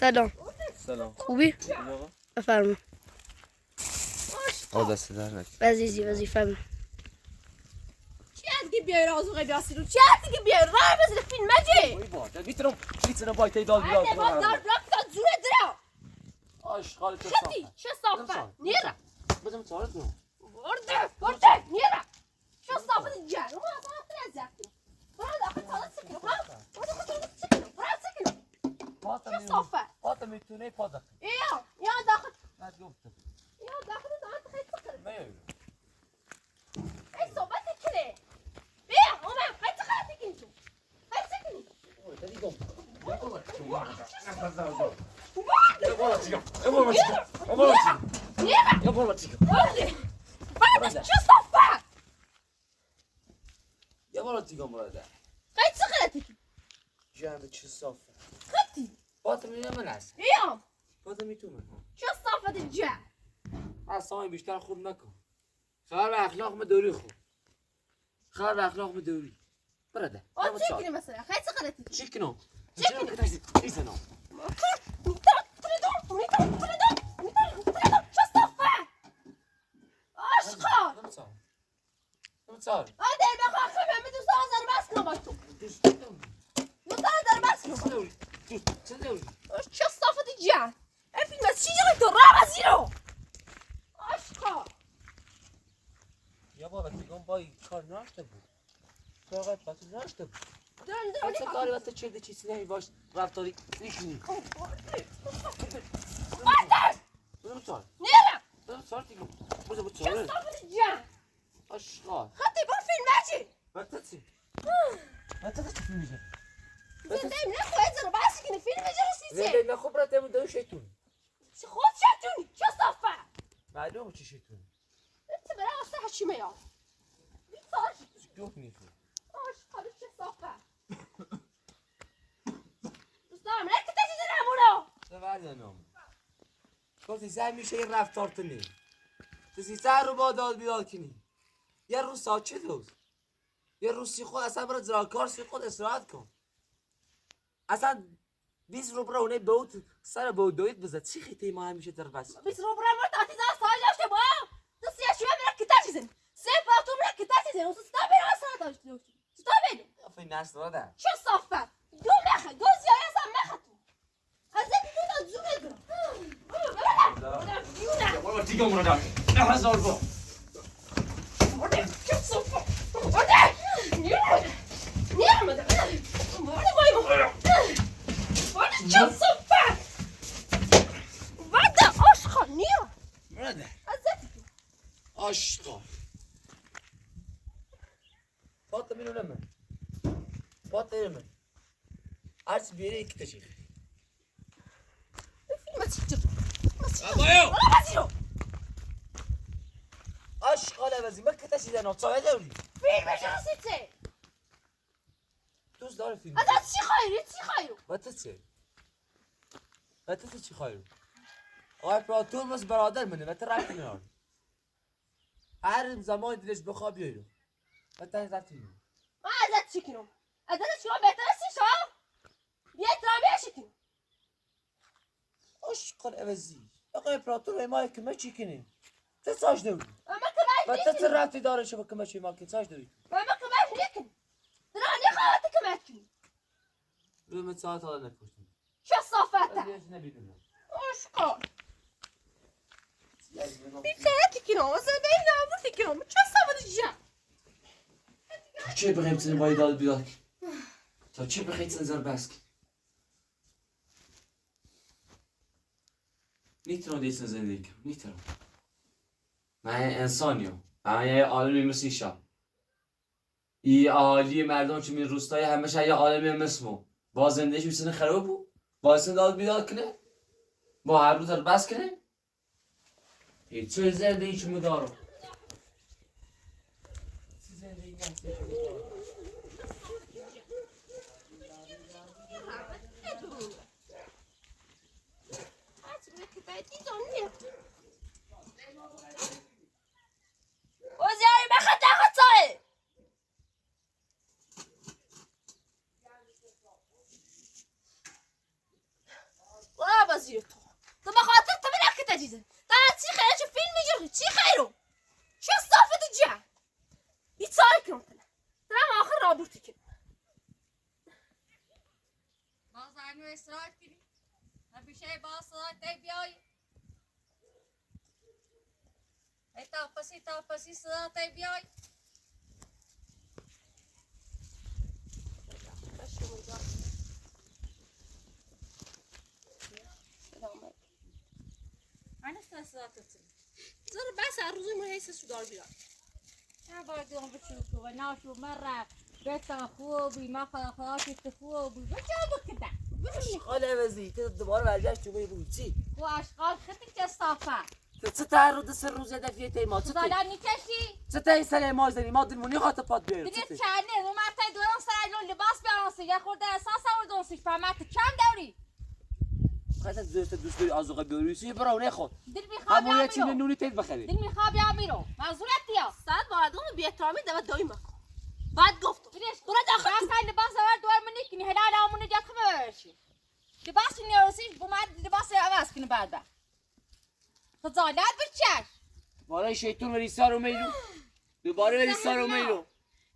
سلام. سلام. خوبی؟ بفرما. دست در نکن. وظیفه‌مه. چی دیگه بیای رازوقه بیاسیرو؟ چی دیگه بیای راه بزنه فیلم مگه؟ وای با میتونم بایت داد بیاد. نه با دار بلاک زوره درا. آشغال چه شدی چه صافه نیره. بزنم چهارت کنم. ورده نیره. چه صافه دیگه؟ رو ما اصلا نزدیم. برای داخل سالات سکنم ها. برای سکنم. چه صافه؟ پاتا میتونه پاتا. یا داخل. نه گفتم. یا داخل داخل خیلی سکنم. میام. ای صحبت کنه. بیا اومد خیلی سکنم تکین تو. خیلی سکنی. دادی گم. چه صافه؟ یه بار دیگه مراده. خیلی سکنم جنب چه صافه. خیلی. پاتا میام من هست. بیا. پاتا میتونه. چه صافه دیگه؟ اصلا بیشتر خوب نکن. خراب اخلاق مدوری خوب. خراب اخلاق مدوری. براده. آن چه کنی مثلا؟ خیلی سکنم چی کنم؟ چرا که داشتی؟ ایسنا. چه صافه؟ آشقا. نمی‌سار. آدر بخواه خمه می دوست آزار بس کنم باش تو. دوست آزار بس کنم. چه صافه دیگه؟ این فیلم از چی جایی تو راه بزیرو؟ آشقا. یا بابا دیگه با کار ناشته بود. فقط بس ناشته بود. درن چه کاری واسه چه چیزی نمی‌باش رفتاری نیشونی. آدر. نمی‌سار. نیرم. نمی‌سار دیگه. بزن چه بچه‌ره. صافه دیگه؟ آشغال. خطی بر فیلم نجی. باتسی. باتسی فیلم میشه. زنده ایم نخواهید زنو بحثی کنی فیلم جرسیسه. زنده نخوب را تمون دو شیطون. خود شتونی چه صافه؟ معلومه چی شیطون. انت برای اصلا هشیمه یا بیتار دوک نیست. آشقا چه صافه؟ دوستان نه که تجیز نمونو. سوالنام. گفتی زن میشه یه رفتار کنی. تو سر رو با داد بیاد کنی. یه روز ساچه دوست. یه روز سی خود اصلا برای زراکار سی خود استراحت کن. اصلا 20 رو برای اونه بود سر بود دوید بزد چی خیلی ما همیشه در بس. 20 رو برای مرد آتیزا سایه داشته با تو سیاشیمه میره که تجیزن سه پاتو میره که تجیزن اون ستا بیره اصلا داشته داشته ستا بیره افای نست راده. چه صافه؟ دو مخه دو زیاره اصلا مخه تو از این دو تا زومه گرم یا بابا دیگه امرو دار. نه هزار با. مرده چه صافه؟ مرده نیامده مرده بایم مرده چه صافه؟ مرده آشقا نیا براده. ازتی تو آشقا. پاتا مینو نمه. پاتا نمه. هرچی بیره یک تشیخ. فیلم چی جر بایو. بازیرو آشقا لبزی من که تشیدن آبچای دوری. فیلم جرسیته دوست داره فیلم. ازت چی خواهیرو و تو چی خواهی؟ آقای پراتور بس برادر منه و تو رفتی میار. هر زمان دلش بخواه بیایرو. و تو رفتی میار. ما ازت چی کنم؟ ازت شما بهتر سی شما؟ یه احترامی شکنم عشق عوضی. آقای پراتور ما که ما چی کنیم؟ تو ساش دوری. اما و کمک تو نیکنم رفتی داره شما که ما چی ما که ساش دوری. اما کمک نیکنم درانی خواهد کمک کنم روی من ساعت حالا نکشتیم. چه صافته؟ از یه نمیدونم. اشکال بیترتی کنم ازده این ناموسی کنم چه صافته جا؟ تا چه بخیم سنی باید داد بیاد تا چه بخیم سنی زر بسک نیترون دیسن زندگی کنم نیترون من انسانیم من یه عالمی مثل ایشا ای عالی مردم چه من روستای همشه یه عالمی مثل با زندگیش میسنه خراب بود با سن داد بیاد کنه با هر روز بس کنه هیچ چه زندگی چه مدارم وزیاری بخط نخط سایه تاپسی صدا تا بیای من استرسات زر بس هر روز من حس سودار بیاد نه باید اون بشو و ناشو مرة بيتا خوبي ما خاطر خوبي بجاوبك كده اشغال عوضی تو دوباره برگشت تو بگو چی؟ واشغال خدك كصافة چه تعرض سر روز دفیه تیما چه لا نكشي چه تای سر ما زنی ما دلمونی خاطر پاد بیارم دريت كاني وما تاي دوران سر لون لباس بيانسي يا خورد اساس اوردونسي فهمت كم دوري خاطر دوست داری آزوقه بیاریسی برو نخود دل میخواد همون چین يعملوا نونی تیل بخری دل میخواد يعملوا معذورتي يا ساعت باید اون بی‌احترامی دو دایما بعد گفتم ليش برا داخل كان لباس اول دور منك ني هلا لا من جات خبرش لباس نيروسي بما لباس عوض كن بعد خزالات بتشاش برای شیطون و ریسا رو میلو دوباره ریسا رو میلو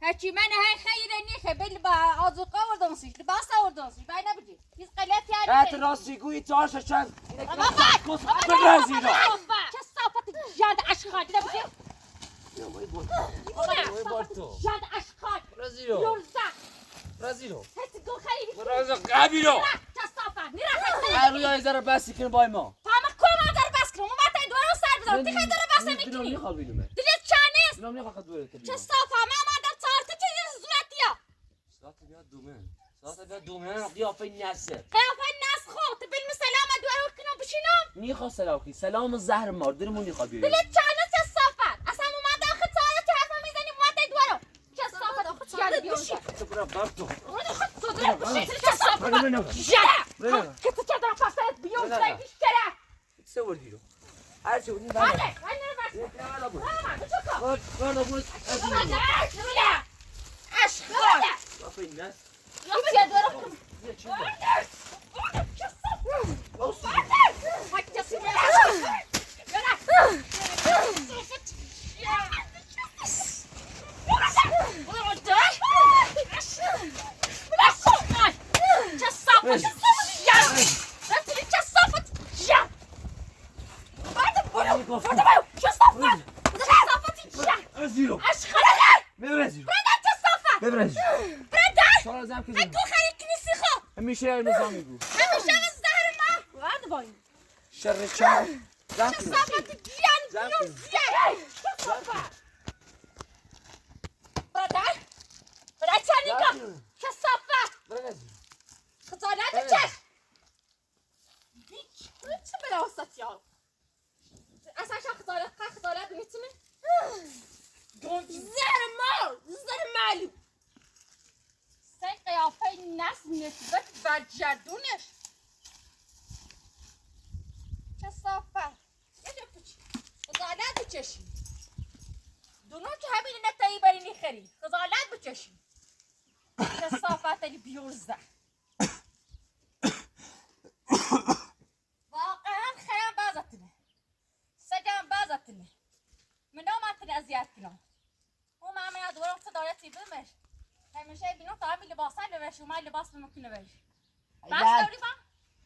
هرچی من هاي خير نيخه بل با ازوقه وردونسي لباس وردونسي باين بدي يسقلت يعني هات راستی گویی تاش چند بابا برازی را كصافة جاد اشخاص ده بدي وای بار تو جاد اشخاص برازی رو يرزق برازی رو هتقول خليني برازی قبی رو كصافة نرا هر روی ای ذره بسی کن بای ما فما كل ما در بس كرو ما تاي دورو سر بزار تي خدر بس دلم میکنی میخوابی نمه دلت چانس دلم نمیخواد دوره تبی كصافة ما در صارت چه زورتيا ساعت بیاد دومه ساعت بیاد دومه قیافه نسه قیافه الناس خو تبي المسلامة دورو کنم بشینم میخواد سلام سلام زهر مار دلمون میخواد بیاری دلت چانس كصافة اصلا ما داخل صارت چه حرف میزنی ما تاي دورو كصافة داخل صارت بيوشي تو برا برتو صدرك بشي كصافة جرا كنت تقدر فاسات بيوم زي الشارع تصور ديرو هر شو بدين هذا بعد انا بس يلا بو ما بشوفه برضه بو لا اشخاص في الناس يا دوركم يا شو ازيرو ببرزيرو ببرزيرو شو زعما كذا همیشه نظام میگو شر چهار زعما نسبت برجردونش كصافة خزالات بتشي دونو که همین نتایی برینی خری خزالات بچشی كصافة اللي بيرزع واقعا خیام بازتنه سجام بازتنه منو ما تني ازياد كنا هو ما عم يدورون صدارتي بمش همیشه بینو طعمی لباسا لباس و ما لباس ممکنه بش بس دوری با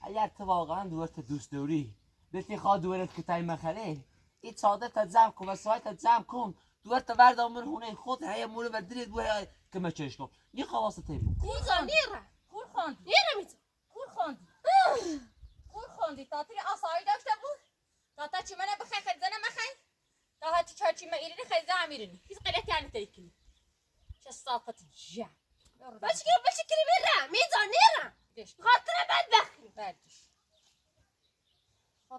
اگر تو واقعا دوست دوست داری بهتی خواه دورت که تای مخره این ساده تا جمع کن و ساعت تا جمع کن دورت ورد آمون خونه خود هیا مونه و دلت بوی که مچش کن یه خواسته تیمون کور نیره کور خوندی نیره میتون کور خوندی تا تری آسایی داشته بود تا چی منه بخی خیزنه مخی تا هاتی چارچی ما ایرینی خیزه امیرینی هیچ قلیت یعنی تریکنی چه صافت جا بشکری برم میزان نیرم خاطر بدبختی بردش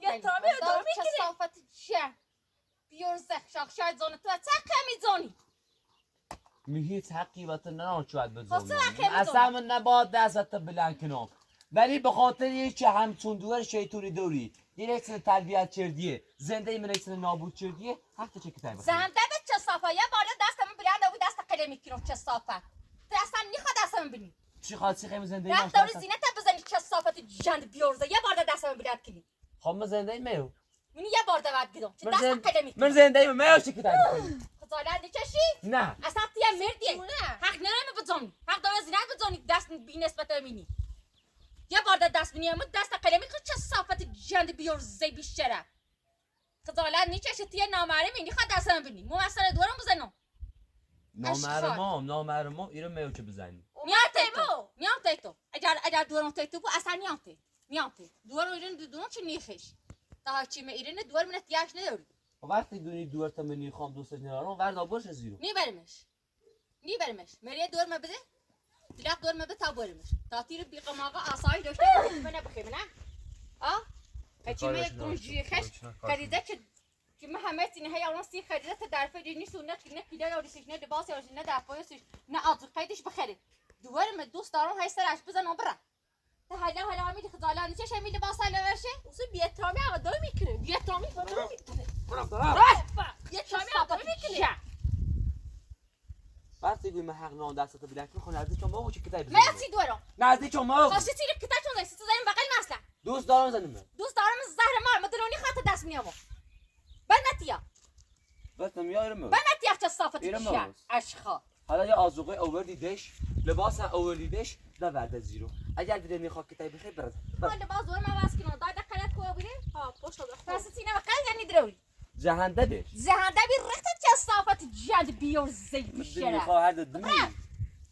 یه تامی رو دارم چه صافت جا بیارزه شاید زانه تو چه کمی زانی هیچ حقی و تو نناچوید خاصه حقی بزنم اصلا من نباد دستت بلند کنم ولی به خاطر یه که همچون دور شیطونی دوری دیرکسن تربیت کردیه زنده من اکسن نابود کردیه حق تو چه کتای بخیر زنده به چه صافه یه بالا دستم بلند و دست قلمی کنم چه صافه تو اصلا نخواد دستم بینی چی خاصی خیلی زنده رفت داری زینت بزنی چه صافت جند بیارزه یه بار دستم بلند کنی خب من زنده میو منی یه بار دوات گیدم چه دست قلمی من زنده میو چه کتای بخیر خزالت نکشی نه اصلا تو یه مردیه حق نرمه بزنی حق داره زینت بزنی دست بی نسبت امینی یه بار دست بینی اما دست قلمی کن چه صافت جند بیارزه بیشتره خزالات نیچه نامری مینی خود دستم بینی مو مثلا دورم بزنم نامرمام ایرو میو که بزنی نیام تیتو اگر دورم تیتو بو اصلا نیام تی دورم ایرن دورم چی نیخش تا چی ایرن دور من احتیاج نداری وقتی دونی دور تا منی خام دوستش نرارم ورد آبرش زیرو میبرمش مریه دور ما بده دلق دور ما بده تا برمش تا تیر بیقم آقا آسایی داشته منه بخیم نه هچی می گنجی خش خریده که ما همه تینه هی اون سی خریده تا در فدی نیست و نه کیده اوریش نه لباس اوریش نه دفایسش نه آزوقیدش بخره دوباره من دوست دارم هی سرش بزنم بره تا حالا میگه خزالان چه شمی لباس لباشه اصلا بی احترامی آقا دو میکنه بی احترامی وقتی گوی من حق نان دستت بلک میخوام نزدیک ما چه کتای بزنم مرسی دورم نزدیک ما خواستی تیر کتای چون دستی تو زنیم بغل مثلا دوست دارم زنم دوست دارم زهر مار مدلونی خاطر دست میامو بنتیا بس نمیارم بنتیا چه صافت ایرم شیا ماست. اشخا حالا یه آزوقه اووردیدش لباس اووردیدش نه ورد زیرو اگر دیده میخواد کتای بخیر برد حالا باز دور ما واس کنه داده قلت کو بودی ها پشت داد پس تینا بقل یعنی دروی جهنده بش زهنده بی رخت چه صافت جد بیور زید دل بشره میخواه هر دمی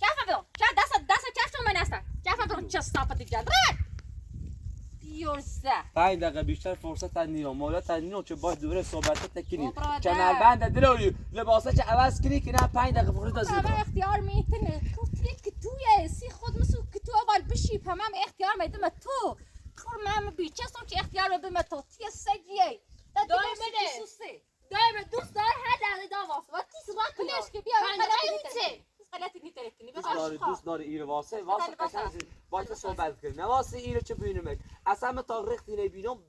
کفا بیو چه دست کفت من است کفا بیو چه صافت جد بیور زه 5 دقیقه بیشتر فرصت نیام مولا تنینو چه باش دوره صحبت تکنی برادر. چنل بند دلوری لباسا چه عوض کنی که نه 5 دقیقه فرصت همه زیرو اختیار میتونه کتیه که توی سی خود مسو که تو اول بشی همه اختیار میدم تو کار من بیچستم که اختیار بدم تو تی سجیه دائما دوست دار هر دقیقه داواس و تیز را کنش که بیا غلطی نیترکتنی دوست داری ایرو واسه قشنگ واسه صحبت کنی نه واسه ایرو چه ببینم اصلا من تا رختی نبینم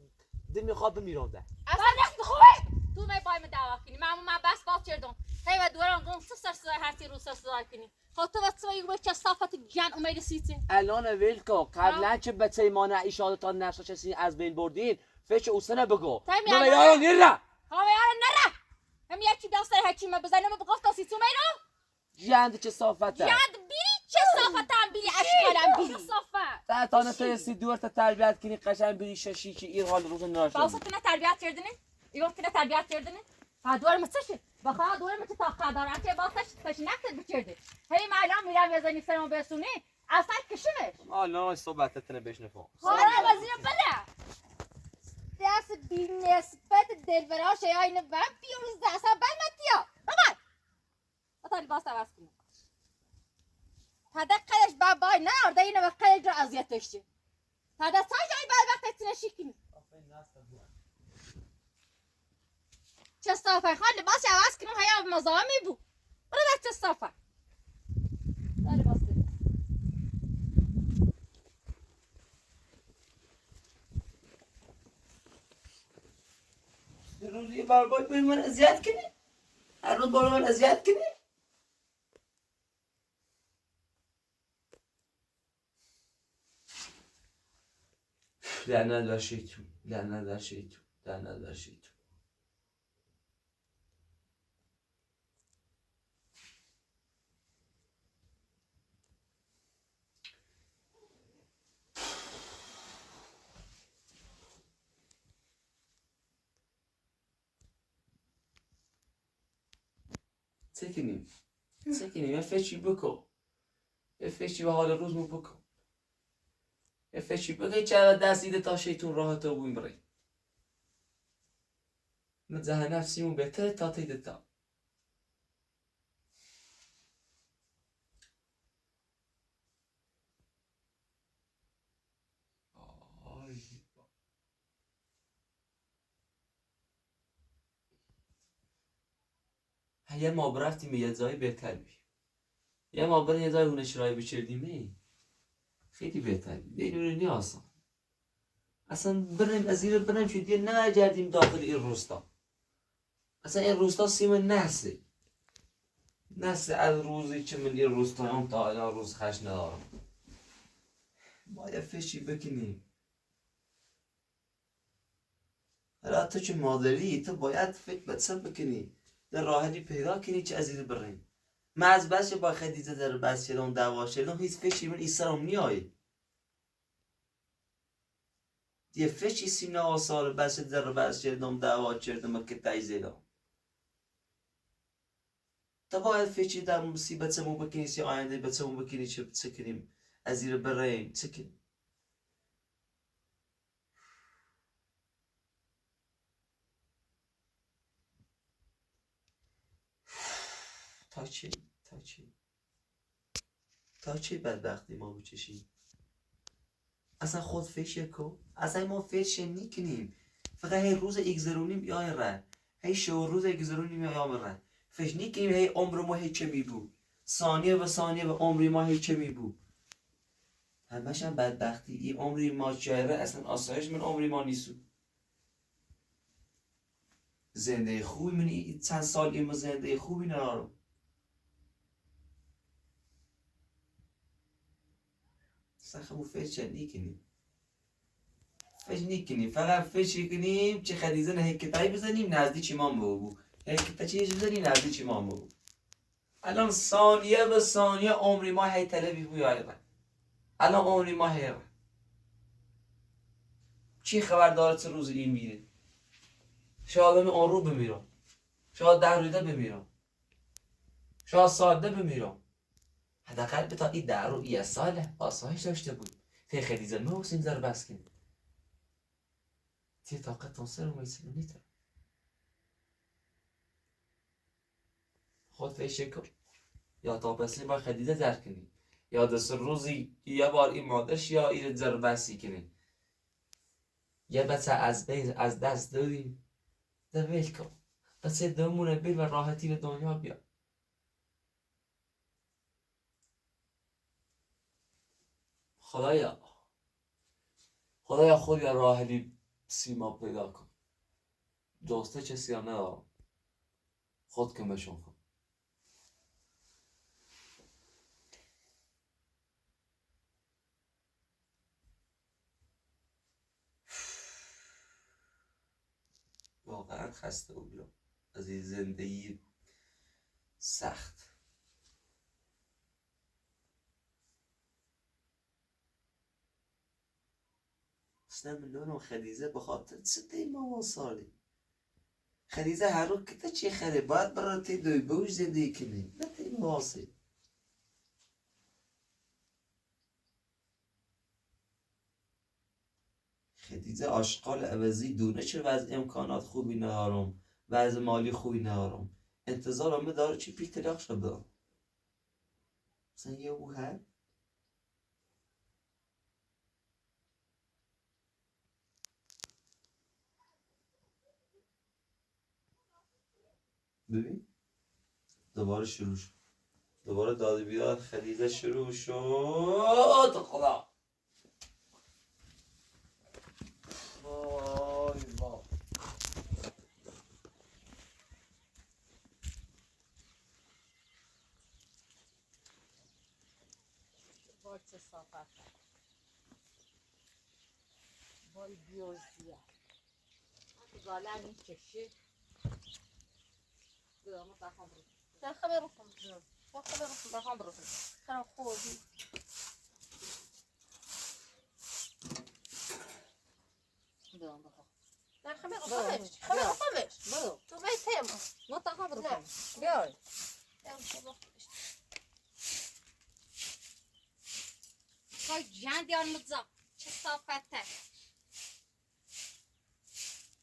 دل میخواد بمیرونده اصلا نخت خوبه تو می بایم دعوا کنی من بس باز کردم هی و دوران گم سر صدای هر تی رو سر صدای کنی خب تو واسه میگه چه صافت جن اومد سیته الان ویلکو قبلا چه به تیمانه ایشاده تا نقشه چسی از بین بردین فش اوسنه بگو نه یا نیره ها یار نره هم یکی داستر هچی ما بزنم بگفت سی تو میرو جند چه صافته یاد بیری چه صافتم بیری اشکالم بیری تا تا نتونستی دور تا تربیت کنی قشنگ بری ششی که این حال روز نراشه باوسا تونه تربیت کردنی ایگم تونه تربیت کردنی ها دور متشه بخواد دور مت تا خدارم که باوسش تش نکرد بچرده هی ما الان میرم یزنی سرمو برسونی اصلا کشمش حالا صحبتت نبشنفم حالا وزیر بله دست بی نسبت دلبراش این و بیروز دست بلمتیا بابا اتاری باست عوض کنم تا دقیقش بابای نه ارده اینو به قیل رو اذیت داشتی تا دست های جایی بعد وقت تنشی کنی چه صافه خواهد لباس عوض کنم هیا مزامی بود برو چه صافه داری باسته روزی بار باید باید من اذیت کنی هر روز بار من اذیت کنی لعنت بر شیطون لعنت بر شیطون لعنت بر شیطون سکنیم یه فشی بکن یه فشی به حال روزمون بکن یه فشی بگه چرا دستیده تا شیطون راه تو بویم برای متزه نفسیمون بهتره تا تیده تا یه ما برفتیم یه جای بهتر بی یه ما بریم یه جای هونه شرای بچردیم خیلی بهتر بی دیگه نی آسان اصلا بریم از این بریم شد یه نگردیم داخل این روستا اصلا این روستا سیم نسه از روزی که من این روستا هم تا الان روز خش ندارم ما یه فشی بکنیم حالا تو که مادری تو باید فکر بسر بکنی در راحتی پیدا کنی چه از این بریم من از بس با خدیجه در بس شدم دعوا شدم هیچ فشی من ایسرم نیایی دیگه فچی سیمنا آسار بس در بس کردم دعوا کردم که تایزیلا تا باید فچی در مصیبت سمو بکنی سی آینده به سمو بکنی چه کنیم از زیر بریم چه کنیم تا چه بدبختی ما بچشیم اصلا خود فکر کن اصلا ما فکر نکنیم فقط هی روز اگذرونیم یا ره هی شو روز اگذرونیم یا ره فکر نکنیم هی عمر ما هی چه می بود ثانیه به ثانیه به عمری ما هی چه می بود همش هم بدبختی این عمری ما چهره اصلا آسایش من عمری ما نیستو زنده خوبی من چند سال این زنده خوبی ندارم سخمو فکر نکنیم فقط فکر کنیم چه خدیزه نه هکتایی بزنیم نزدیک امام بگو هکتا چیز بزنیم نزدیک امام بگو الان ثانیه به ثانیه عمری ما هی طلبی بویای الان عمری ما هی چی خبر داره چه روز این میره شاید آن رو بمیرم شاید 10 روزه بمیرم شاید ساده بمیرم حداقل بتا این 10 رو یه ساله آسایش داشته بود تی خدیزه ما حسین در بس کنیم تی طاقت تنسر و میسر نیتر خود فیشه کن یا تا پسی با خدیزه در کنی یا دست روزی یه بار این مادرش یا این در بسی کنی یه بچه از دست داریم ده ویل کن بچه دمونه بیر و راحتی به دنیا بیا خدایا خود یا راحلی سیما پیدا کن دوسته چسی هم ندارم خود کمشون کن واقعا خسته بودم از این زندگی سخت اصلا ملونم خدیزه بخاطر چه ما سالی خدیزه هر رو که تا چی خره باید برای تی دوی بوش زندگی کنی نه تی مواسه خدیزه آشغال عوضی دونه چه وضع امکانات خوبی ندارم وضع مالی خوبی ندارم انتظار همه داره چی پیش تلاق شده مثلا یه او هر ببین دوباره شروع شد دوباره داد بیداد خدیزه شروع شد خدا وای وای وای چه صافت وای بیوزیه زاله میکشه بدا متخم برو نه خبر رفتم بخوام برو خراب خوردی بدا متخم نه خبر رفتمش برو تو بیتیم متخم برو نه. بیای وای جندیان متزا چه صافته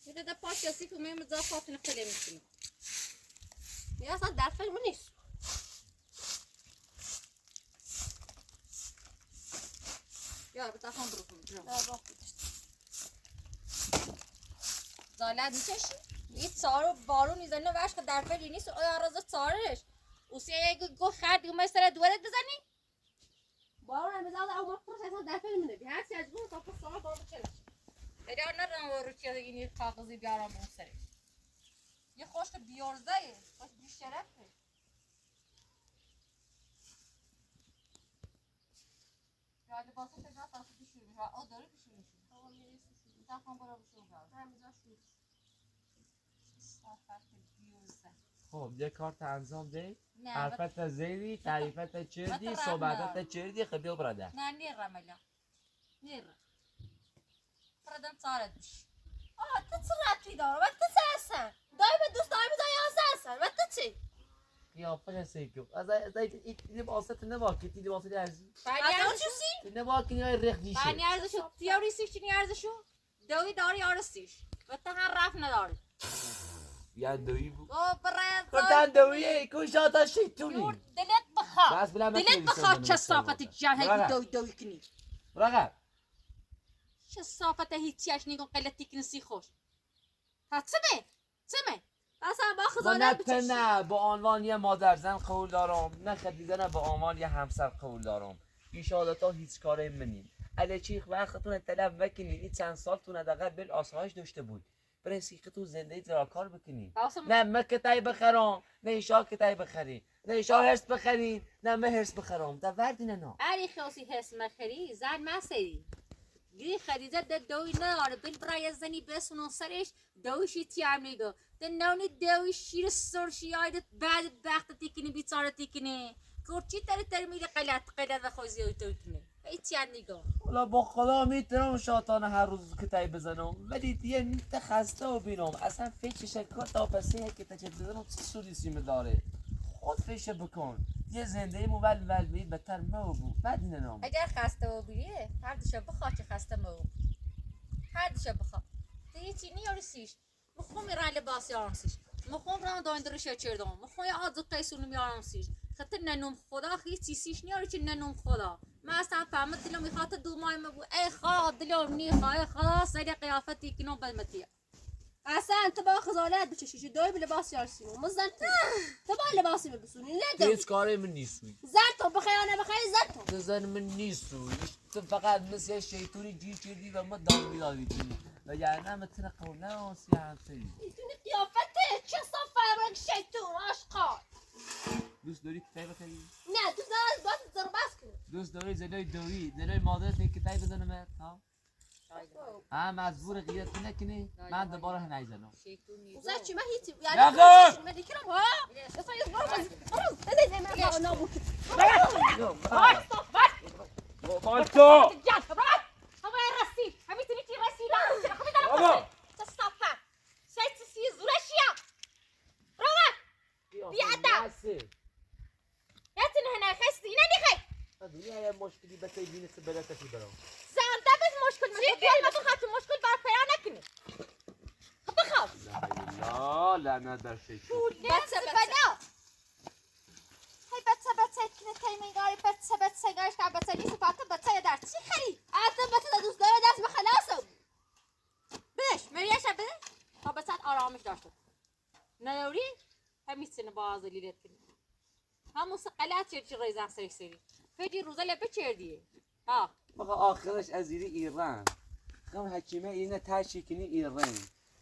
میده ده پاش یاسی که می متزا فاتن خیلی میکنه یا اصلا در فیلم نیست یا بتخم برو زالت میکشی یه چارو بارون میزنه وش که در فیلم نیست آیا رازه چارش اوسی یه گو خرد دیگه سر دورت بزنی بارون هم بزاد اما خودش اصلا در فیلم نبی هر چی از گون تا پس ساعت بارون چنش ادار ندارم و رو چیه این کاغذی بیارم اون سرش یه خوشت بیارزه خوش بیشرفه یا لباسه تجار طرف بشور میشه آه داره بشور میشه تخم برو بشور بیارم صافت بیارزه خب یه کارت انجام دی نه حرفت زیدی تعریفت چردی مترحم. صحبتت چردی خب بیا براده نه نیرم الا نیرم فردم صارت بش تو چه ربطی داره و تو چه هستن دایی به دوست دایی به دایی هستن و تو چی قیافه هستی از این واسط نباکی تی واسط ارزی از اون چیزی نباکی یا رخدیشه بانی ارزشو تیوریسیش چی ارزشو دوی داری آرستیش و تا هر رفت نداری یا دوی بود او برای کردن دویه کشاتا شیطونی دلت بخواه بس بلا دلت بخواه چه صافت جهل دوی کنی برقه چه صافت هیچیش نیگون قلتی کنسی خوش تا چمه اصلا با ما خزانه بچش نه با عنوان یه مادر زن قول دارم نه خدیدن با عنوان یه همسر قول دارم ایشالا تا هیچ کاره منیم اگه چیخ وقتتون تلف بکنین این چند سالتون حداقل بل آسایش داشته بود برای سیختون زندگی زرا کار بکنین نه من کتای بخرم نه ایشا کتای بخرین نه ایشا هرس بخرین نه من هرس بخرم در وردین نه علی خاصی حس مخری زن مسری گری خریده ده دوی نداره بل برای زنی بسونن سرش دویشی تیم نیگو ده نونی دوی شیر سرشی آیدت بعد بخت تیکنی بیچاره تیکنی کرچی تری میره قلت و خوزی اوی توی کنی ای تیم نیگو حالا با خدا میتونم شاطانه هر روز کتای بزنم ولی دیگه نیت خسته و بینم اصلا فکر شکر تا پسیه که تچه بزنم چه سودی سیمه داره خود فکر بکن یه زندگی مو ول بید بتر مو بود بعد اینه نام اگر خسته و بیریه هر دوشو بخواه که خسته مو هر دوشو بخواه دیگه چی نیارسیش مخوم میرن لباس یارمسیش مخوم ران داین درش چردم مخوم یا آدز قیسونم یارمسیش خاطر ننوم خدا هیچ چیزیش نیاری که ننوم خدا من اصلا فهمت دلم میخواد دو ماه مبو ای خدا دلم نیخواه ای خدا سری قیافتی کنم بدمتیه اصلا تو با خزانه بچشی دایی به لباس یارسی و زن تو با لباسی ببسونی نه دوی هیچ کاری من نیستوی زن تو بخیانه بخی زن تو زن من نیستوی تو فقط مثل شیطونی جیر کردی و ما دام بیداری کنی و یعنی هم تنه قونه و سیحن سری میتونی قیافته چه صفه برک شیطون آشقال دوست داری کتای بخری؟ نه تو دارد باید زرباس کنی دوست داری زنای دوی زنای مادرت یک کتای بزنم ها؟ ها مجبور غیرت نکنی من دوباره هنای زنم زن چی من هیچی نخون! من دیگرم ها اصلا یه برو بده من نابود بالتو! جان برات هوا رسی همیتونی که رسی دارم خب دارم بابا! چه صفه شاید سی زورشیا روان بیادب یتن هنا خستی نه نخی دنیا یه مشکلی بسی بینی سه بلکتی برام زنده بس مشکل من بیال ما بخاطر مشکل بر پیدا نکنی خب بخاف لا لعنت در شیطان بچه هی بچه کنه تیمیگاری بچه گاش که بچه نیست فقط بچه در چی خری حتی بطه دوست داره دست به خلاصم بدش مریش بده تا بچه آرامش داشته نداری همیستین باز لیرت کنی همون سقلات چی ریزن سری فدی روزه لبه چردیه ها بقى آخرش از ایران خم حکیمه اینه تشی کنی ایران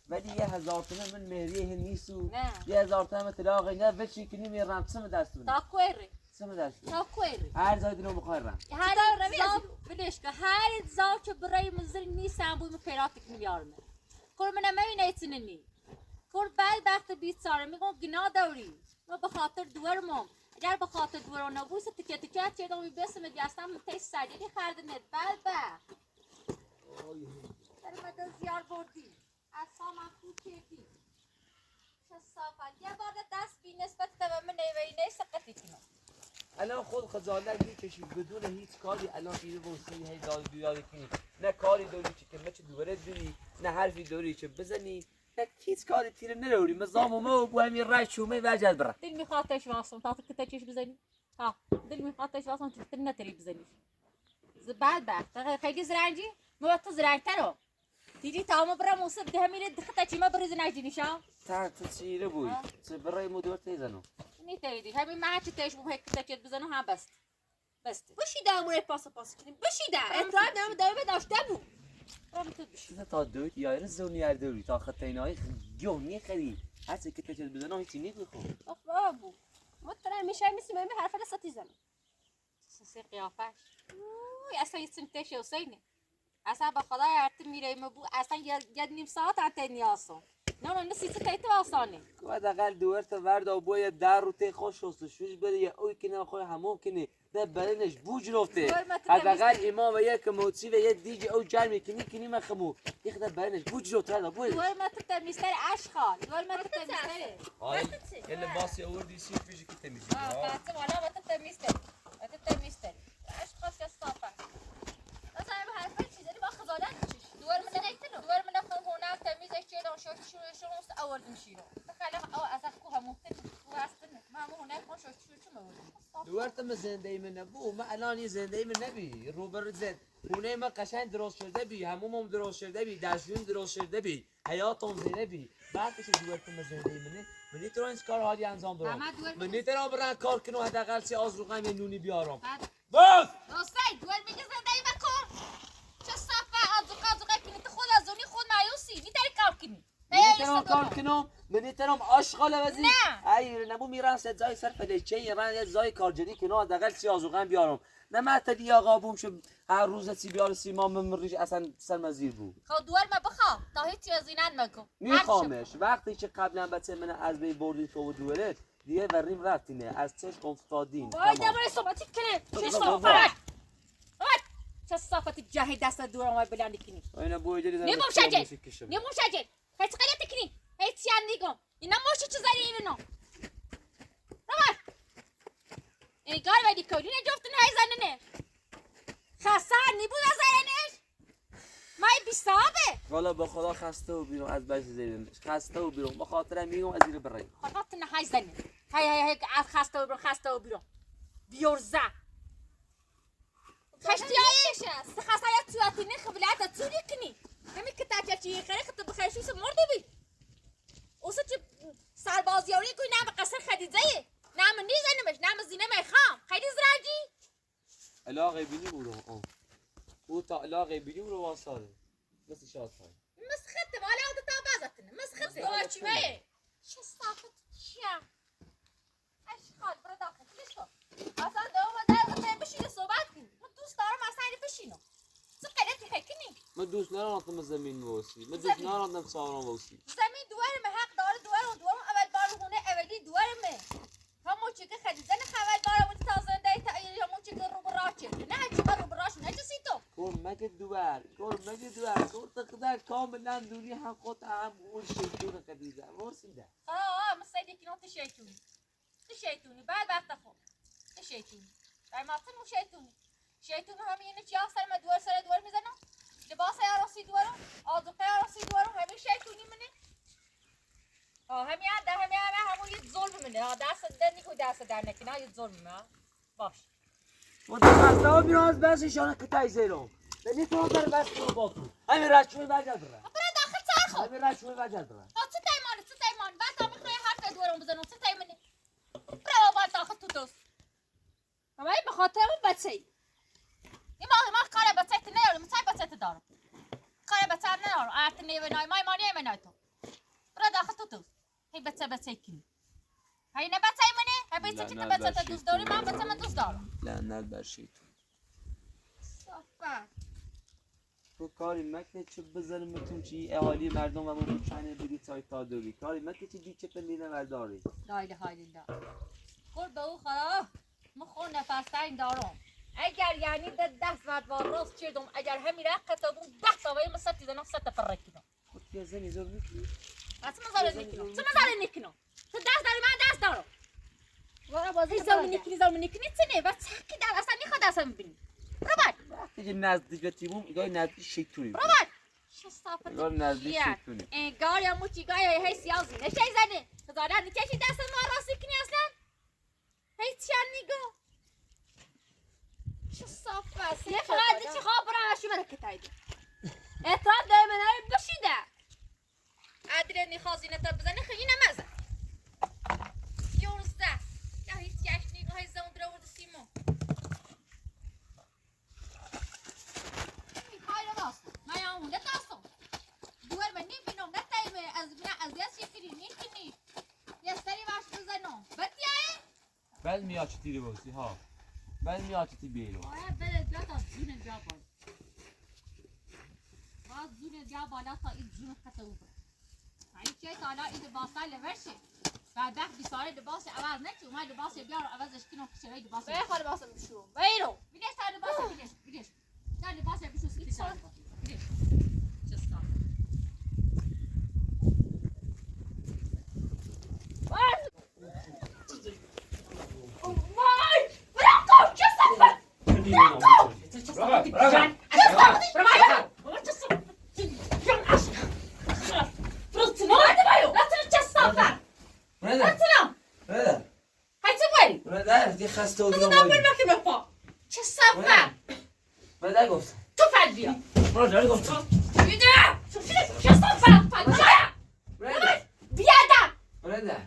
ولی 1000 تومن من مهریه نیستو نه 1000 تومن تلاقی نه بچی کنی میرم سم دستون تا کویری سم دستون تا کویری هر زاید نو بخوای رم هر زاو بدش که هر زاو که برای مزر نیستم بوی مپیراتک میارمه کور من نمی‌نیتونی کور بدبخت بیچاره میگم گناه داری ما به خاطر دورمم اگر به خاطر دوران نبود تکه تکه چیدم میبسم دیاستم تست سردی خردنت بدبخت در مدت زیار بردی اصلا من خوب کردی چه صافت یه بار دست بی نسبت به من نیوینه سقطی کنم الان خود خجالت میکشی بدون هیچ کاری الان اینو واسه هی داد بیاد کنی نه کاری داری که مچ دوباره دوری نه حرفی داری که بزنی نه هیچ کاری تیر نروری مزام ما بو همین رای شومه وجد بره دل میخوادش واسم تا که تچش بزنی ها دل میخوادش واسم که نتری بزنی بدبخت خیلی زرنجی ما تو زرنگترو دیدی تمام برام واسه ده میره دخته چی ما بریز نجنیشا تا چیره بوی چه برای مدور تیزنو نیتیدی همین ما چه تیش مو هک تچت بزنم هم بست بشیده امور پاس کنیم بشیده اطلاع نام دایمه داشته بود برام تو بش تا دویت یا زونی دوری تا خطینای گونی خری هرچی که تچت بزنم هیچ نمیخوام بابو مطمئن میشه میسی من حرف لساتی زنم سه قیافش اصلا یه سمتش حسینه اصلا با خدای ارت میره مبو اصلا یه نیم ساعت انت نیاسم نه نه نسی تایت آسانه و دقل دوارت ورد و باید در رو تی خوش شستشویش بره یا اوی کنه خوی همون کنه ده برنش بوج رفته حداقل امام و یک موتی و یک دیجی او جرمی کنی من خمو یک ده برنش بوج رفته هذا بوج دوار ما تمیستر اشخال دوار ما تمیستره های یه لباسی آوردی سیف پیشی که تمیزی فاطمه والا ما تمیستر اشخال صافه مثلا به هر چیزی با خجالت میشی دوار من خونه تمیزش چیدم شو اول میشیرو تخیل او از کو همون تو هستن ما هونه خوش شو مورد دوارت ما زنده من نبو ما الان زنده من نبی روبر زد خونه ما قشنگ درست شده بی همومم درست شده بی دستشویم درست شده بی حیاتم زنده بی بعدش دوارت ما زنده منه من نیتران این کار حالی انجام برام من نیتران برام کار کنم حداقل سی آزروغم یه نونی بیارم باز دوستی دوار میگه زنده ای بکن چه صفه آزوقا کنی تو خود از اونی خود مایوسی میتری کار کنی نیتران کار کنم من نیتران آشغال وزی نه. ای نمو میرن سه جای سر فلچه یه من یه جای کارجری کنم حداقل سی آزروغم بیارم نه معتدی آقا بوم شو هر روز سی بیار سی ما مریش اصلا سر مزیر بود خود دوار ما بخوا تا هیچی از اینان مگو میخوامش وقتی که قبلا بچه من از بی بردین تو دوره دیگه وریم رفتینه از چشم افتادین وای دبر صحبتی کنه چه صحبت چه صحبتی جاهی دست دور اومد بلندی کنی اینا بویجلی دارم نموم شجر هیچ قلیت کنی هیچ یان نیگم اینا موش چه زری اینو روان این کار ویدی کولی نجفتن های زننه خسار نیبود از زنش مای بیستابه والا با خدا خسته و بیرون از بچه زیرین خسته و بیرون با خاطرم میگم از زیر برای خودت نه های زنه های از خسته و بیرون بیورزه خشتیایش خسایت تواتی نه خبلات توری کنی همین که تاچی خیلی خط بخشیش مرده بی اوسه چه سربازیاری کوی نام قصر خدیجه نام نیزنمش نام زینه میخوام خیلی زراجی علاقه بینی برو او تا علاقه بینی برو واساله مثل شاد های مسخته والا او تا بازتنه مسخته واچی می چه صافت چیا اشخال برو داخل کشو اصلا دوما در بشین صحبت کن من دوست دارم اصلا بشینو چه قلتی خکنی من دوست ندارم زمین واسي من دوست ندارم سارم واسي زمین دوار حق داره دوار اول بار هونه اولی دوار همون چیزی خدیجه نه اول بار بود تا زنده تا همون چیزی رو براچه نه چیزی رو براش نه چیزی تو مگه دوار کور تقدر کاملا دونی هم خود هم اون شیطون خدیجه ورسیده مثل یکی نوت شیطونی بعد وقت خود شیطونی در ماتن مو شیطون هم یعنی چی سر ما دوار سر دوار میزنم لباس عروسی دوارو آذوقه عروسی دوارو همین شیطونی منه همون یه ظلم منه دست در نیکو دست در نکنه یه ظلم منه باش و دست ها میرون از بس شانه کتای زیرم بنی تو در بس رو با تو همین رشوی وجد را برای داخل چرخو همین رشوی وجد را چه تایمان بعد تا میخوای حرف دوارم بزنم چه تایمانی برای بعد داخل تو دوست اما این بخاطر اون بچه ای این ما کار بچه ات نیارم چای بچه ات دارم کار بچه ات نیارم آرت نیوه نای مای مانی ایمه نای تو برای داخل تو دوست هی بچه کنی هی نه بچه ایمونه هی بچه که بچه ات دوست داری من بچه من دوست دارم لعنت بر شیطون صفر تو کاری مکنه چه بزنمتون چی اهالی مردم و اون چنه بری تای تا دوری کاری مکنه چه دی چه پنینه برداری لا اله الا الله قول به او خدا مخون نفستین دارم اگر یعنی دست ورد و راست چیدم اگر همین رقه تا بود 10 تا ویم ستی زنم ست فرق کنم خود که زنی زور میکنی اصلا مزاره نکنم تو دست داری من دست دارم وارا بازی هی زلمه نکنی چنه و چکی در اصلا نیخواد اصلا ببینی برو بر دیگه نزدیک به تیموم ایگاه نزدیک شیطونی برو بر چه صافت ایگاه نزدیک شیطونی انگار یا موچی گاه هی سیازی نشی زنه تو داره نکشی دست ما راستی کنی اصلا هی چیان نگاه چه صافت یه فقط چی خواب برای شو برکت هایده اعتراف دائما نریم بشیده عادل نیخوازی نتا بزنه خیلی نمازه 11 یا هیچ یشنی های زون در آورد سیمون میخوای رو داستم من یا اون داستم دوار من نبینم نتایم از یه فیری نیکنی یه سری باش بزنم بطیه بعد میاد چی تیری بوسی ها بعد میاد چی بیرون باید بره بیاد از زون جا باید باید زون جا بالا تا این زون خطا او برد هایی چه حالا این لباسا لباشه بعد وقت بیساره لباس عوض نکی اومد لباس بیار عوضش کنم که چرا لباس به خاله باسم بشو بیرو بیدش تا لباس بیدش تا لباس بشو سیتی سال بیدش چستا وای برو چه صفه برادر دی خسته و بیرون چه صفه برادر گفتم تو فل بیا برادر گفتم بیده چه صفه فل بیادم برادر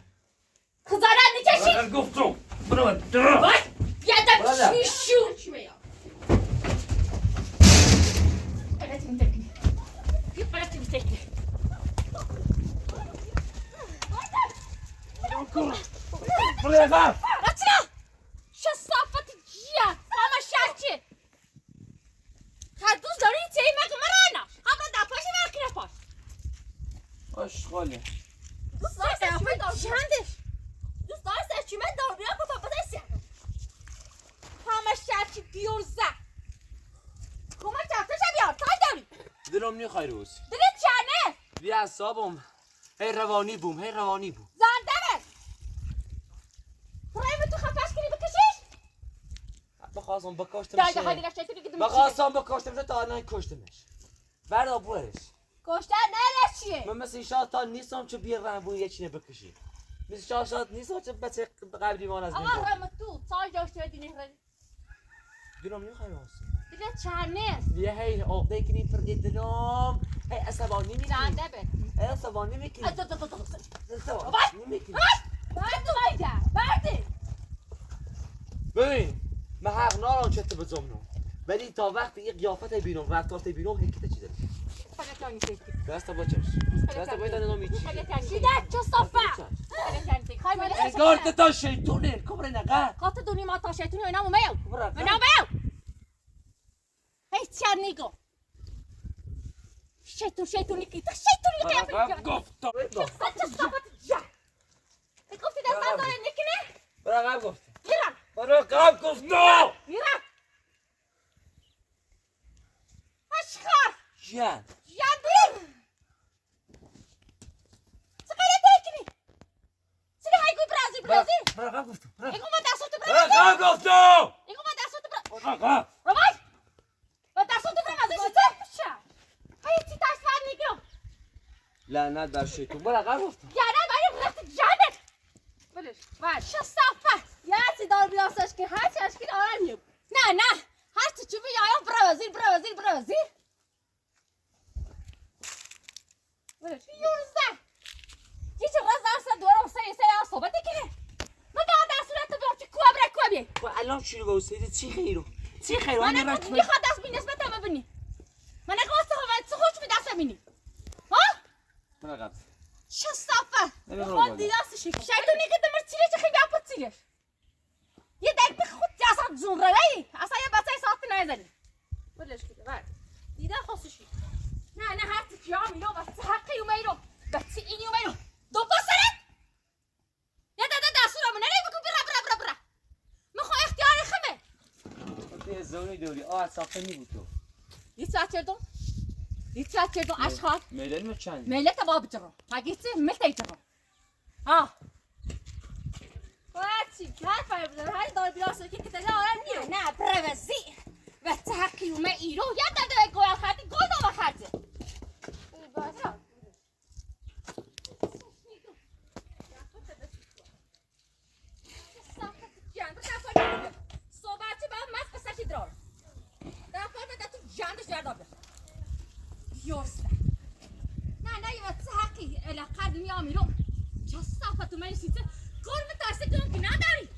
خزانه نکشی برادر گفتم برادر بیادم برادر. چی شو قلتیم تکنی بیا قلتیم تکنی برادر راتنا چه صفت جیا همه شرچه خردوز داری تیه مگه مرانا همه دا پاش مرکی پاش باش خاله دوست داری سرچی دار چندش دوست داری سرچی من دار بیا کتا بده سیانو همه شرچی بیورزه کما چفتش بیار تای داری دلم نمیخوای روز دلت چنه بی اعصابم هی روانی بوم زنده بس برای تو خفش کنی بکشیش بخواستم بکشتمش دای دخواه دیگه شکلی که دمیشی بخواستم بکشتمش تا الان کشتمش بردا برش کشتن نرش چیه من مثل شاد تا نیستم چه بیر رنبون یه چینه بکشی مثل شاد نیستم چه بچه قبلی مان از آقا بین رم تو سال جاشته دینه رد دلم نمیخوای راست دلت چنه یه هی عقده کنی پردی دلم هی عصبانی میکنی زنده بس هی عصبانی میکنی عصبانی میکنی برده ببین من حق نارم چته بزمنم ولی تا وقتی یه قیافت بینم رفتارت بینم هیچ چیزی داری دست با چش دست با ایتان نمی چی چیده چه صفه انگار تا شیطونه کبر نگه قاط دونی ما تا شیطونی و اینا میو برا اینا میو هی چر نیگو شیطونی کی تا شیطونی کی افریقا گفتم چه صفه جا گفتی دستان داره نکنه برا قبل گفتم میرم برا قبل گفتم میرم اشخار جان جان سکایه تکنی سکایه های گوی برازی برا قبل گفتم ایگو ما دستوتو برا برازی قبل گفتم ایگو ما دستوتو برازی برا قبل روای ما دستوتو برازی چه بشه های چی تاش فر نیگرو لعنت بر شیطون برا قبل گفتم یعنی باید رفت جانت بلش باید چه صفه یه سی دار بیاسش که هر چی اشکید آرم نیو نه هر چی چوبی یایم برا وزیر بلش یورزه هیچ رز درست دورم سه صحبت کنه من با در صورت بیام چی کوبی و الان چی رو سیده چی خیرو من میخواد دست بی نسبت هم ببینی من نگوسته ها خوش می دست ببینی ها برا قبل چه صفه نمی برو خود بالا. دیدستی شیطونی که دمر چیره چه خیلی اپت چیرش یه دک به خود اصلا زون روی اصلا یه بچه ساختی نایزنی بلش کده برد دیده خواستشی نه هر چی جا میرو بچه حقی اومیرو بچه اینی اومیرو دو بسرت یه داده دستورمو نره بکن برا میخوا اختیار خمه تو زونی دوری صافه نی تو دیترات کردم اشخاص میلن می چند ملت باب جرو هاگیت ملت جرو ها واتي هاي فايبر هاي دار بياسه كي كده لا نه برزي وتحقي وما ايرو يا دادا گویا خاطی گل دو خاطی بازا صحبتی با مس بساتی درو در فورد تو جاندش جرداب یوستا نه یه وتحقي علاقه دنیا میرم چه صفاتو میسیته گل متاسه کنم که نداری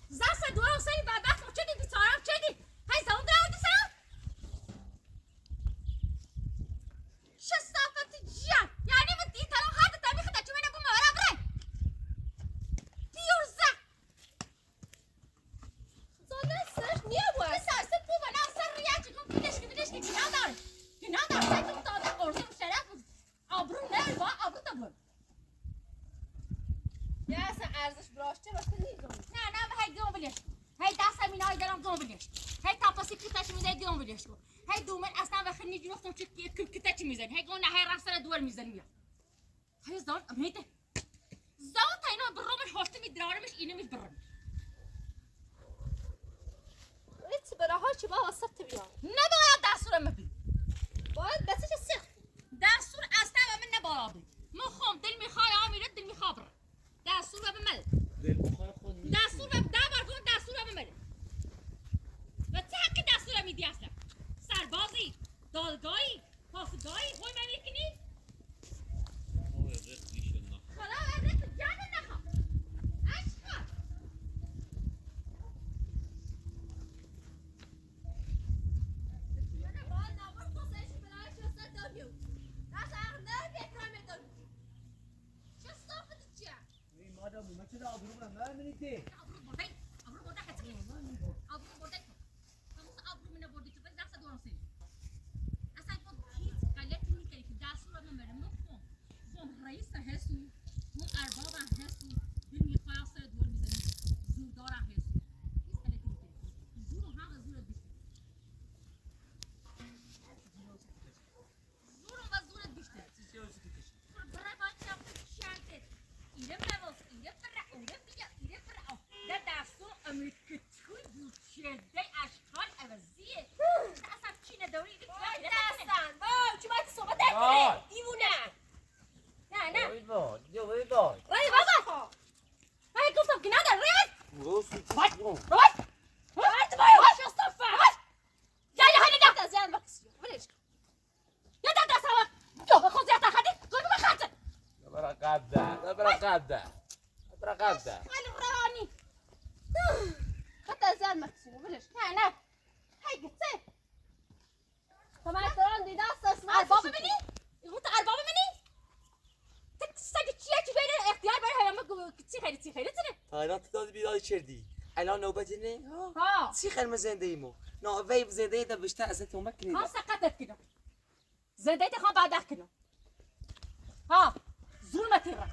زاسه دورم سری بدبخت چه دی بیچارم چه دی های زون درو دسم چه صفاتی جان یعنی من دی تلو هات تاریخ تا چونه بو مورا برای بیورزا زونه سرش نیه بو اساسه بو بنا سر ریا چکم بیدش که نداری سه تو داده ارزم شرف آبرو نه با آبرو تا بر ارزش براشته واسه نیزم. نه هی دیون بلیش هی دست همین های دارم دیون بلیش هی تاپاسی کتاچ میزنی دیون بلیش هی دومن اصلا وقتی نیجی گفتم چه کتاچ میزنی هی گونه هی رفتن دور میزنی میاد هی زان امیده زان تا اینا برامش هاشت میدرارمش اینه میبرم ایت برای ها چی با واسط بیان. نباید دستورم ببین باید بسش سخت. دستور اصلا من نباید مخم دل میخوای آمیرت دل میخواه برم دستور ببین دستور ببین دستور ببین و چه حقی دستور میدی اصلا سربازی دادگاهی پاسگاهی خوی من میکنی خدا ورده تو جان نخواه عشقا من باید نبود تو سرش برای شسته داریو. دست اغنر بکرمه دارو. چه صافت چیه؟ این مادر من چرا آبرو من منیتی ابرو برده حتی ابرو برده همون ابرو منه برده تو بس دست دورم سید اصلا تو هیچ غلطی میکنی که دستور من برم مفهوم زم رئیس هستو اون ارباب هستو دل میخواه سر دور میزنی زوردار هستو هیچ غلطی میکنی زور و هم زور بیشتر زور و زورت بیشتر برای باید شرطت ایره مواز ایره فرع اوره بیا ایره فرع در دستور امریکتوی بوشده اشکال عوضیه اصلا چی نداری ایره دستن. با چی باید صحبت نکنه. دیوونه. نه وای بای رای بابا رای گفتم که ندار رای وای باید باید شستفه. یا هنه دا تا زیان بکسی. ولش. یا دا دست هوا تو خود زیاد خدی گل بخاطر برا قبده خیلی روانی تا زیان بکسی. ولش. نه هی گفته تو من دارم دیده است. ارباب ببینی اون تو ارباب ببینی سگ چی بره اختیار بره همه چی خیلی تونه حالا تو داد بیداد چردی الان نوبت نه ها چی خیلی زنده ایمو نه وی زنده ده بشته از تو مکنی ها سقطت کنم زنده تخوام بعد کنم ها ظلمت تیره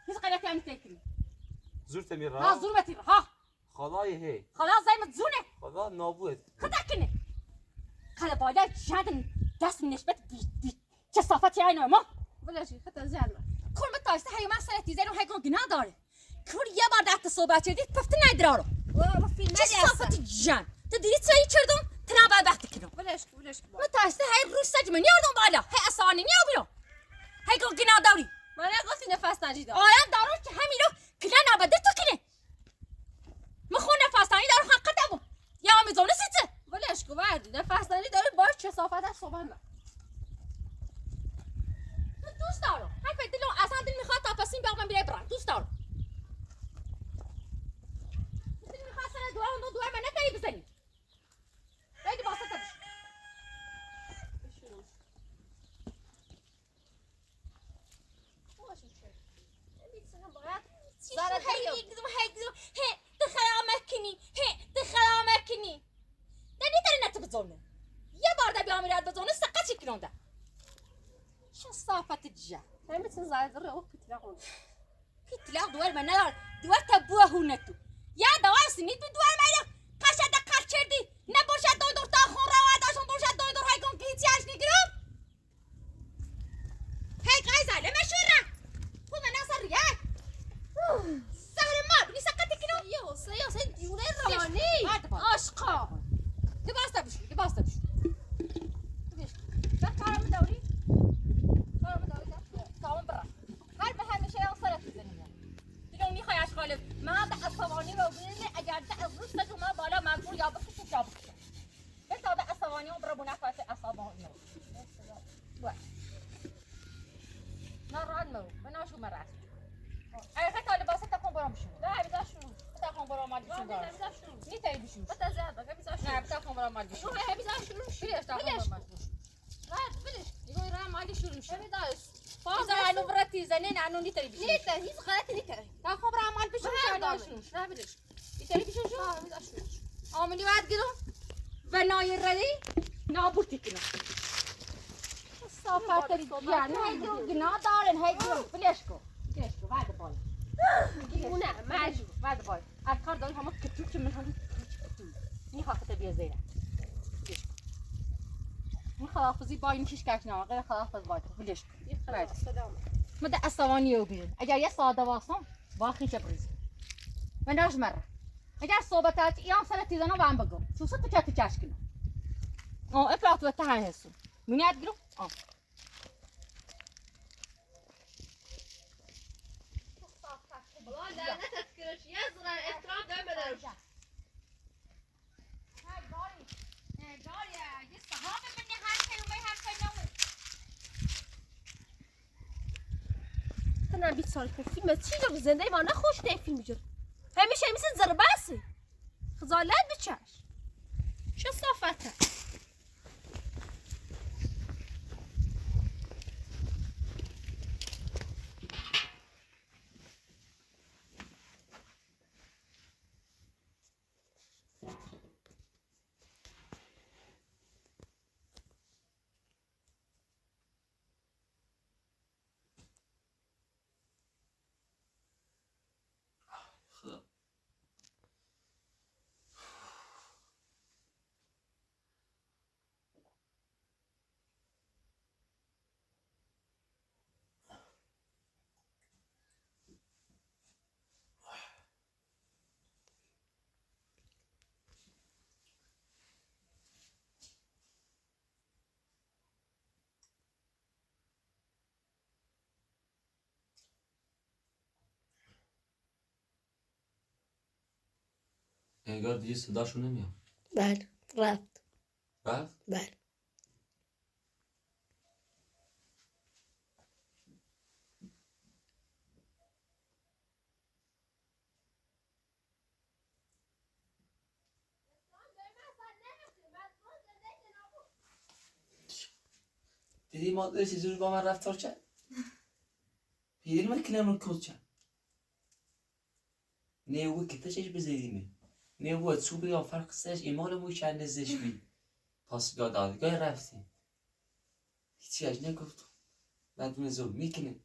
هیچ غلطی هم نکنی زور تمیرا ها ظلمت تیره ها خدای هی خلاص زای متزونه خدا نابود خدا کنه خلا بالا جادن دست نشبت بی چه صافتی اینو ما ولش. تا زیان بکسی. کل متاسته هی من سر تیزه رو هی گون گناه داره کل یه بار دست صحبت کردید پفته ندارو با فیلم چه صافتی جان تو دیدی چه کردم تنها بعد وقت کنم ولش. متاسته هی روز سج من یادم بالا هی اسانی نیا بیو هی گون گناه داری من گفتی نفس نجیدا. آیم دارو که همین رو کلا نباده تو کنه مخون نفستانی دارو حق دبو یا میزونه سیته ولش کو وردی. نفس نجی داری باش چه صافت از صحبت من. دوست دارم هی دلم اصلا دل میخواد تا پسین بیام بیره برام دوست دارم دل میخواد سر دوار من نتایی بزنی خیلی واسه تبش زارت هی دخلا مکنی دخلا مکنی دنی تری نتو بزونه یه بار ده بیام بیره بزونه سقا چی کنونده شو صافت جا نمیتون زارت رو او پیتلا خون. پیتلاق دوار من ندار دوار تبوه هونتو یا دوار سنید بی دوار من قشد قرد کردی نباشد دوی دور تا خون رواد داشون باشد دوی دور های کن که هیچی هش نگیرم هی قایزاله مشوره خود من اصلا ریاد سهر ما بینی سقطی کنم سه دیونه روانی. عاشقا لباستا بشو ده کارم داری تمام برا هر به همیشه یا سرت بزنیم دیگه میخوای اشغال من به عصبانی رو ببینی اگر ده از روز سجو ما بالا مجبور یا بکشم یا بکشم به تا به عصبانی رو برو نفت عصبانی رو باش ناران مرو بناشو مرست اگه خیلی لباسه تکن برام بشون نه بیزاشون. تکن برام مال بشون دار بیزاشون. نیتایی بشون تا زیاد بکه بیزاشون. نه تکن برام مال بشون روح بیزاشون. بیش تکن برام مال بشون راحت بلش. يقول راه ما عندي شو نمشي بیزاش. إذا أنا برتي زنين عنو نتري بشو نیت هیچ غلطی نکردی. تا خبر عمل بشو نه شو شو. شو نه بلش. نتري بشو شو بیزاشون. عملي واحد كده بناي الردي نابورتي كده صافات يعني هاي جنا دارن هاي جنا فليشكو بعد بالي دیوونه مجبور بعد باید از کار داری همه کتوب که من همه کتوب میخواه بیا زیره این خداحافظی با این کش کشنامه غیر خداحافظ باید بلیش من ده استوانی رو بیرون اگر یه ساعت واسم با خیشه بریز من داشت مره اگر صحبتات ایام سر تیزانا با هم بگم سوسه تو چتی چشک کنم افراد و تهی هستم منیت گیرو والله لعنتك كرش يزرع احترام دائما بدرش انا بيت صار في فيلم تشيجر زين دايما انا خوش ده فيلم جر همیشه مثل زرباسي خزالات بتشاش شو صافتها انگار دیگه صداشون نمیاد. بله رفت. رفت؟ بله. دیدی مادر چجوری با من رفتار کرد؟ پیدی مکنم کل کرد. نیوی که تشش بزیدیمه. نیوی صوبی یا فرق سرش ایمان موی چند نزش بی. پاس دادگاه رفتیم. هیچی اج نگفتم. بعد من زور میکنه.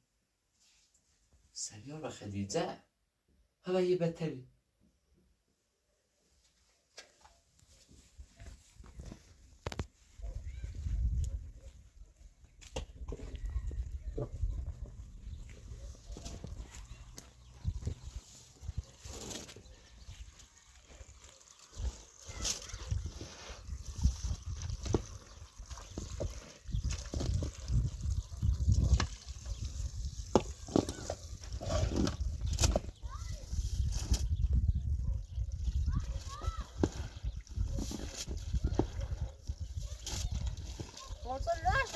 سریار و خدیجه. همه یه بدتری.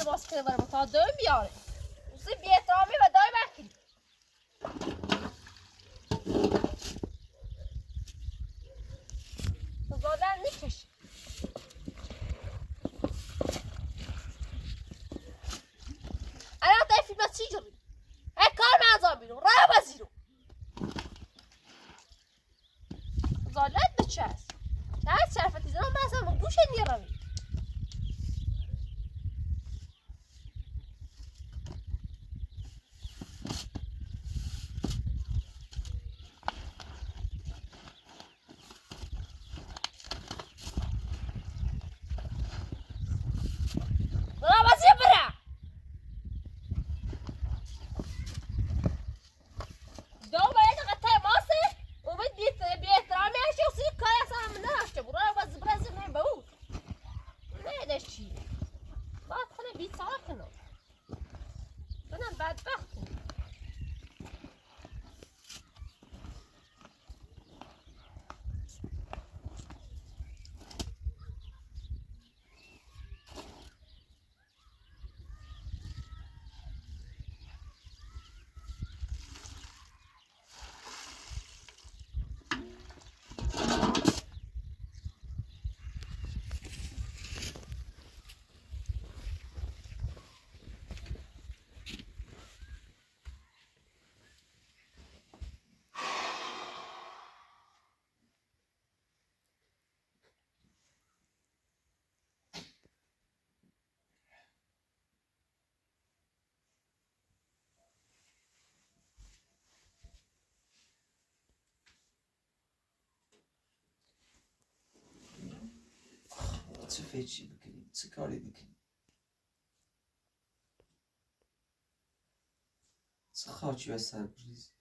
لباس که برم تا دوم بیاره اصلا بی احترامی و دای بکنی زادن میکشه الان تا فیلم چی جوری کار مازا بیرون راه بزیرو زادت بچه است نه شرفتی زنم مثلا من گوشه نیرمی چه فکری بکنیم چه کاری بکنیم چه خاکی به سر بریزیم